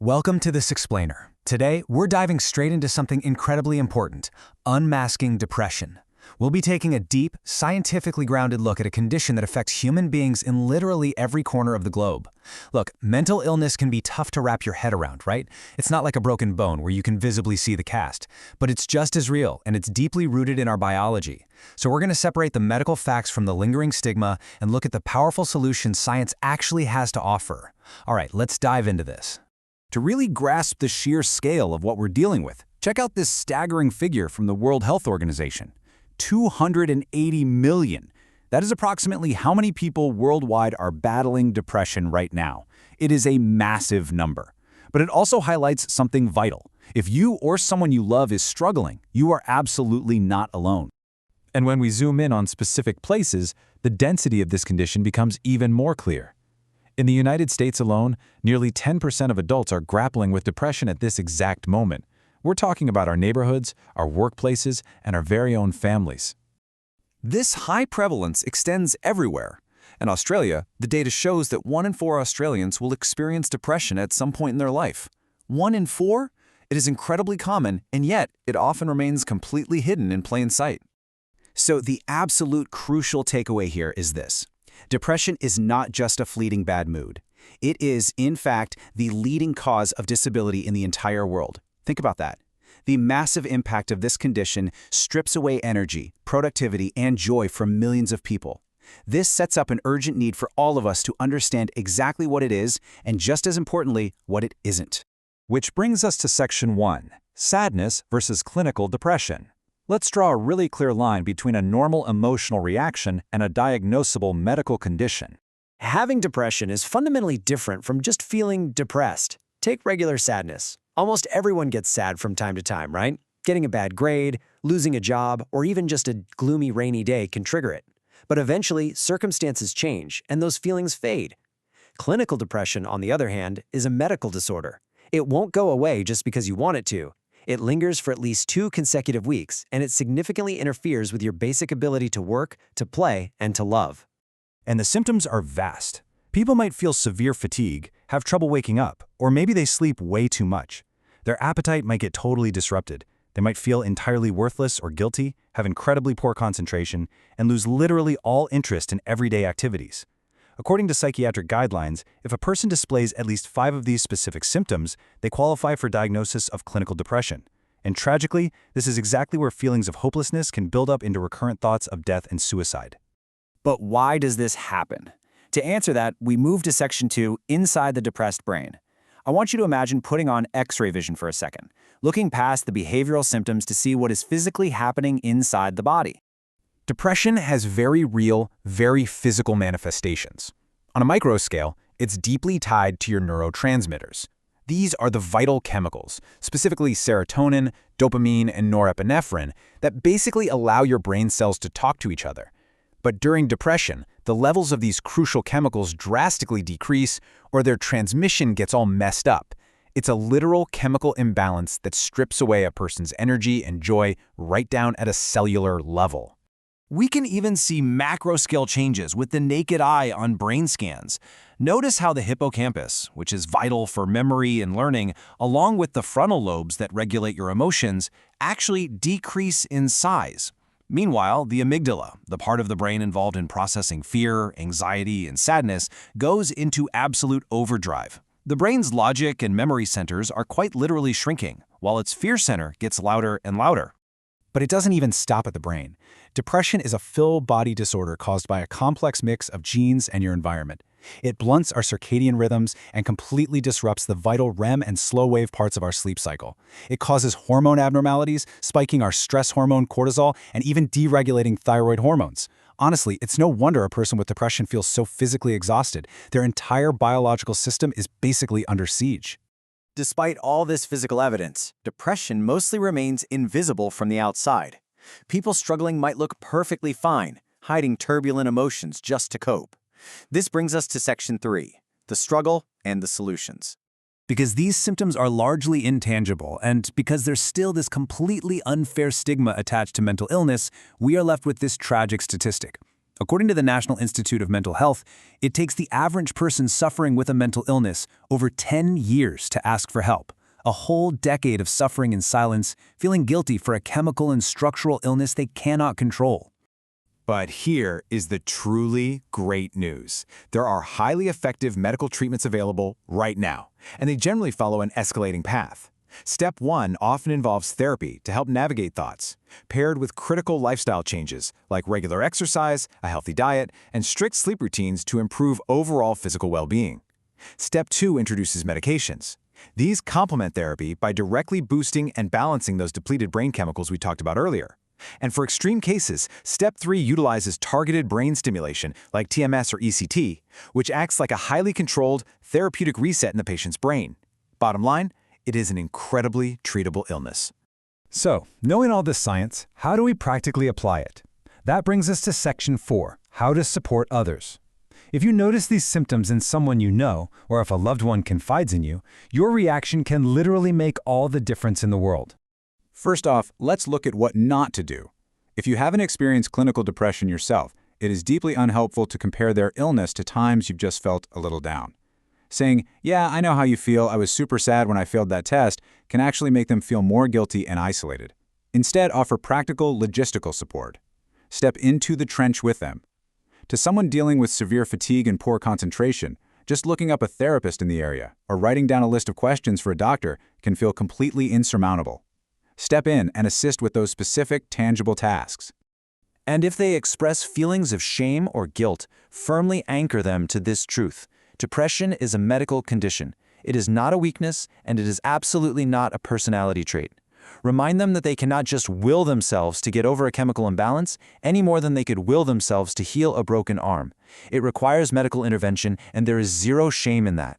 Welcome to This Explainer. Today, we're diving straight into something incredibly important: unmasking depression. We'll be taking a deep, scientifically grounded look at a condition that affects human beings in literally every corner of the globe. Look, mental illness can be tough to wrap your head around, right? It's not like a broken bone where you can visibly see the cast, but it's just as real, and it's deeply rooted in our biology. So we're going to separate the medical facts from the lingering stigma and look at the powerful solutions science actually has to offer. All right, let's dive into this. To really grasp the sheer scale of what we're dealing with, check out this staggering figure from the World Health Organization: 280 million. That is approximately how many people worldwide are battling depression right now. It is a massive number. But it also highlights something vital. If you or someone you love is struggling, you are absolutely not alone. And when we zoom in on specific places, the density of this condition becomes even more clear. In the United States alone, nearly 10% of adults are grappling with depression at this exact moment. We're talking about our neighborhoods, our workplaces, and our very own families. This high prevalence extends everywhere. In Australia, the data shows that 1 in 4 Australians will experience depression at some point in their life. 1 in 4? It is incredibly common, and yet it often remains completely hidden in plain sight. So the absolute crucial takeaway here is this: depression is not just a fleeting bad mood. It is, in fact, the leading cause of disability in the entire world. Think about that. The massive impact of this condition strips away energy, productivity, and joy from millions of people. This sets up an urgent need for all of us to understand exactly what it is, and just as importantly, what it isn't. Which brings us to Section 1, sadness versus clinical depression. Let's draw a really clear line between a normal emotional reaction and a diagnosable medical condition. Having depression is fundamentally different from just feeling depressed. Take regular sadness. Almost everyone gets sad from time to time, right? Getting a bad grade, losing a job, or even just a gloomy rainy day can trigger it. But eventually, circumstances change, and those feelings fade. Clinical depression, on the other hand, is a medical disorder. It won't go away just because you want it to. It lingers for at least 2 consecutive weeks, and it significantly interferes with your basic ability to work, to play, and to love. And the symptoms are vast. People might feel severe fatigue, have trouble waking up, or maybe they sleep way too much. Their appetite might get totally disrupted. They might feel entirely worthless or guilty, have incredibly poor concentration, and lose literally all interest in everyday activities. According to psychiatric guidelines, if a person displays at least 5 of these specific symptoms, they qualify for diagnosis of clinical depression. And tragically, this is exactly where feelings of hopelessness can build up into recurrent thoughts of death and suicide. But why does this happen? To answer that, we move to Section 2, inside the depressed brain. I want you to imagine putting on X-ray vision for a second, looking past the behavioral symptoms to see what is physically happening inside the body. Depression has very real, very physical manifestations. On a micro scale, it's deeply tied to your neurotransmitters. These are the vital chemicals, specifically serotonin, dopamine, and norepinephrine, that basically allow your brain cells to talk to each other. But during depression, the levels of these crucial chemicals drastically decrease, or their transmission gets all messed up. It's a literal chemical imbalance that strips away a person's energy and joy right down at a cellular level. We can even see macro-scale changes with the naked eye on brain scans. Notice how the hippocampus, which is vital for memory and learning, along with the frontal lobes that regulate your emotions, actually decrease in size. Meanwhile, the amygdala, the part of the brain involved in processing fear, anxiety, and sadness, goes into absolute overdrive. The brain's logic and memory centers are quite literally shrinking, while its fear center gets louder and louder. But it doesn't even stop at the brain. Depression is a full-body disorder caused by a complex mix of genes and your environment. It blunts our circadian rhythms and completely disrupts the vital REM and slow-wave parts of our sleep cycle. It causes hormone abnormalities, spiking our stress hormone cortisol, and even deregulating thyroid hormones. Honestly, it's no wonder a person with depression feels so physically exhausted. Their entire biological system is basically under siege. Despite all this physical evidence, depression mostly remains invisible from the outside. People struggling might look perfectly fine, hiding turbulent emotions just to cope. This brings us to Section 3, the struggle and the solutions. Because these symptoms are largely intangible, and because there's still this completely unfair stigma attached to mental illness, we are left with this tragic statistic. According to the National Institute of Mental Health, it takes the average person suffering with a mental illness over 10 years to ask for help. A whole decade of suffering in silence, feeling guilty for a chemical and structural illness they cannot control. But here is the truly great news. There are highly effective medical treatments available right now, and they generally follow an escalating path. Step 1 often involves therapy to help navigate thoughts, paired with critical lifestyle changes like regular exercise, a healthy diet, and strict sleep routines to improve overall physical well-being. Step 2 introduces medications. These complement therapy by directly boosting and balancing those depleted brain chemicals we talked about earlier. And for extreme cases, Step 3 utilizes targeted brain stimulation like TMS or ECT, which acts like a highly controlled therapeutic reset in the patient's brain. Bottom line, it is an incredibly treatable illness. So, knowing all this science, how do we practically apply it? That brings us to Section 4, how to support others. If you notice these symptoms in someone you know, or if a loved one confides in you, your reaction can literally make all the difference in the world. First off, let's look at what not to do. If you haven't experienced clinical depression yourself, it is deeply unhelpful to compare their illness to times you've just felt a little down. Saying, "Yeah, I know how you feel, I was super sad when I failed that test," can actually make them feel more guilty and isolated. Instead, offer practical, logistical support. Step into the trench with them. To someone dealing with severe fatigue and poor concentration, just looking up a therapist in the area or writing down a list of questions for a doctor can feel completely insurmountable. Step in and assist with those specific, tangible tasks. And if they express feelings of shame or guilt, firmly anchor them to this truth. Depression is a medical condition. It is not a weakness, and it is absolutely not a personality trait. Remind them that they cannot just will themselves to get over a chemical imbalance any more than they could will themselves to heal a broken arm. It requires medical intervention, and there is zero shame in that.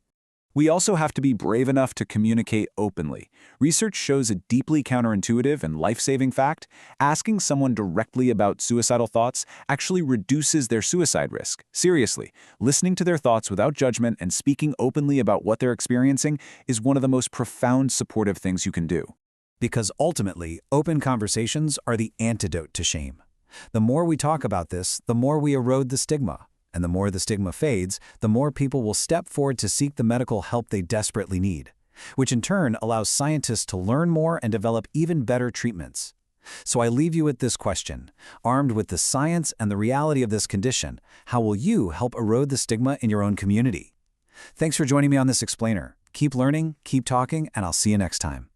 We also have to be brave enough to communicate openly. Research shows a deeply counterintuitive and life-saving fact: asking someone directly about suicidal thoughts actually reduces their suicide risk. Seriously, listening to their thoughts without judgment and speaking openly about what they're experiencing is one of the most profound supportive things you can do. Because ultimately, open conversations are the antidote to shame. The more we talk about this, the more we erode the stigma. And the more the stigma fades, the more people will step forward to seek the medical help they desperately need, which in turn allows scientists to learn more and develop even better treatments. So I leave you with this question. Armed with the science and the reality of this condition, how will you help erode the stigma in your own community? Thanks for joining me on this explainer. Keep learning, keep talking, and I'll see you next time.